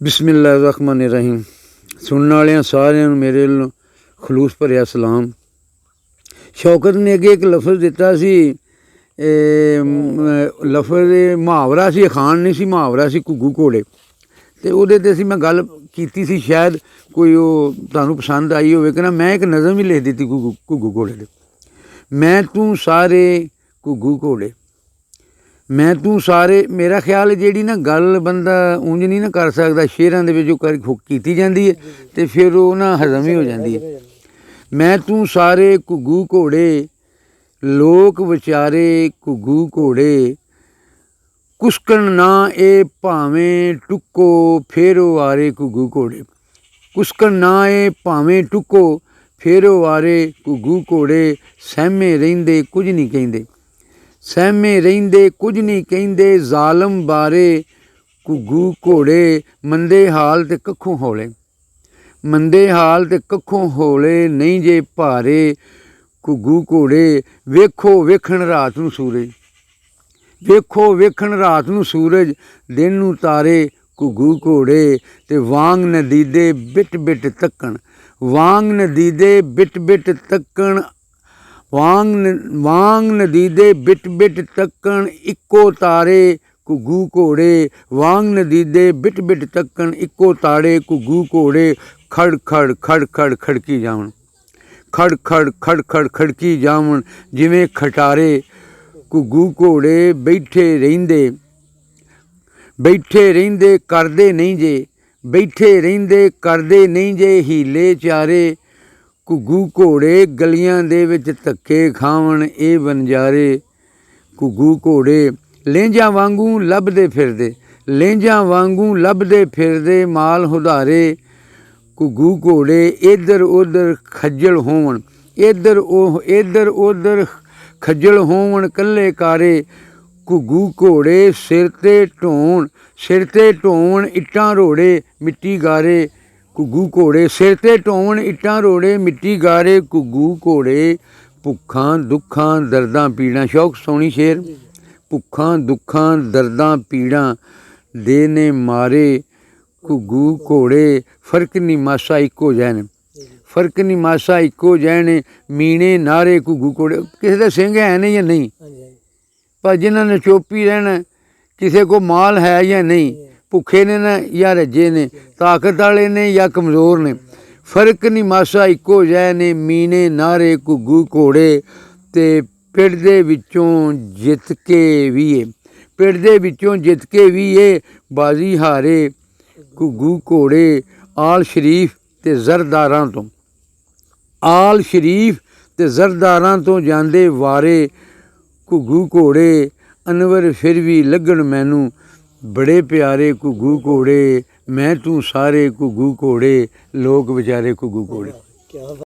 बिस्मिल्लाहिर्रहमानिर्रहीम। सुनने वाले सारिਆਂ ਨੂੰ ਮੇਰੇ ਵੱਲੋਂ ਖਲੂਸ ਭਰਿਆ ਸਲਾਮ। शौकत ने अगे एक लफज दिता सी, लफज मुहावरा सी, अखान नहीं सी, मुहावरा सी घुग्गू घोड़े। तो ਉਹਦੇ ਤੇ ਅਸੀਂ मैं गल की सी, शायद कोई ਉਹ ਤੁਹਾਨੂੰ पसंद आई ਹੋਵੇ कि ना। मैं एक नज़म ही लिख दी घुग्गू घोड़े दे। मैं तू सारे घुग्गू घोड़े, मैं तू सारे। मेरा ख्याल है जी ना गल बंदा ਉਂਝ नहीं ना कर सकता, शेरां दे विच जो की जाती है तो फिर वो ना हजम ही हो जाती है। मैं तू सारे घुग्गू घोड़े, लोक विचारे घुग्गू घोड़े, कुसकन ना ए भावें टुको फेरो आरे घुग्गू घोड़े। कुसकन ना ए भावें टुको फेरो आरे घुग्गू घोड़े, सहमे रहिंदे कुछ नहीं कहिंदे, सहमे रहिंदे कुछ नहीं कहिंदे, जालम बारे घुग्गू घोड़े, मंदे हाल ते कखों हौले, मंदे हाल ते कखों हौले, नहीं जे भारे घुग्गू घोड़े। वेखो वेखण रात नूं सूरज, वेखो वेखण रात नूं सूरज, दिन नूं तारे घुग्गू घोड़े। ते वांग नदीदे बिट बिट तक्कण, वांग नदीदे बिट बिट तक्कण, वांग नदीदे बिट बिट तक्कण, इक्को तारे घुग्गू घोड़े। वांग नदीदे बिट बिट तक्कण, इक्को तारे घुग्गू घोड़े। खड़ खड़ खड़ खड़ खड़की जावन, खड़ खड़ खड़ खड़ खड़की जावन, जिवें खटारे घुग्गू घोड़े। बैठे रहिंदे, बैठे रहिंदे करदे नहीं जे, बैठे रहिंदे करदे नहीं जे, हीले चारे घुग्गू घोड़े। गलियां दे विच धक्के खावन ए बनजारे घुग्गू घोड़े। लेंजां वांगू लभदे फिरदे, लेंजां वांगू लभदे फिरदे, माल हुधारे घुग्गू घोड़े। इधर उधर खज्जल होवन, इधर उधर खज्जल होवन, कल्ले कारे घुग्गू घोड़े। सिर ते ढोण, सिर ते ढोण इट्टां रोड़े, मिट्टी गारे घुग्गू घोड़े। सिर ते ढोण इट्टां रोड़े, मिट्टी गारे घुग्गू घोड़े। भुक्खां दुखां दर्दां पीड़ां, शौक सोनी शेर। भुक्खां दुखां दर्दां पीड़ां दे ने मारे घुग्गू घोड़े। फर्क नहीं मासा इक्को जैन, फर्क नहीं मासा इक्को जैन, मीने नारे घुग्गू घोड़े। किसी का सिंह है नहीं या नहीं, पर जिन्हों ने चोपी रहना, किसी को माल है या नहीं, भुखे ने ना या रज्जे ने, ताकत वाले ने या कमज़ोर ने, फर्क नहीं मासा इक्को जैन, मीने नारे घुग्गू घोड़े। ते पिंड दे विचों जित के भी है, पिंड दे विचों जित के भी है, बाजी हारे घुग्गू घोड़े। आल शरीफ ते जरदारां तो, आल शरीफ ते जरदारां तो जांदे वारे घुग्गू घोड़े। अनवर फिर भी लगन मैनू बड़े प्यारे घुग्गू घोड़े। मैं तू सारे घुग्गू घोड़े, लोक विचारे घुग्गू घोड़े।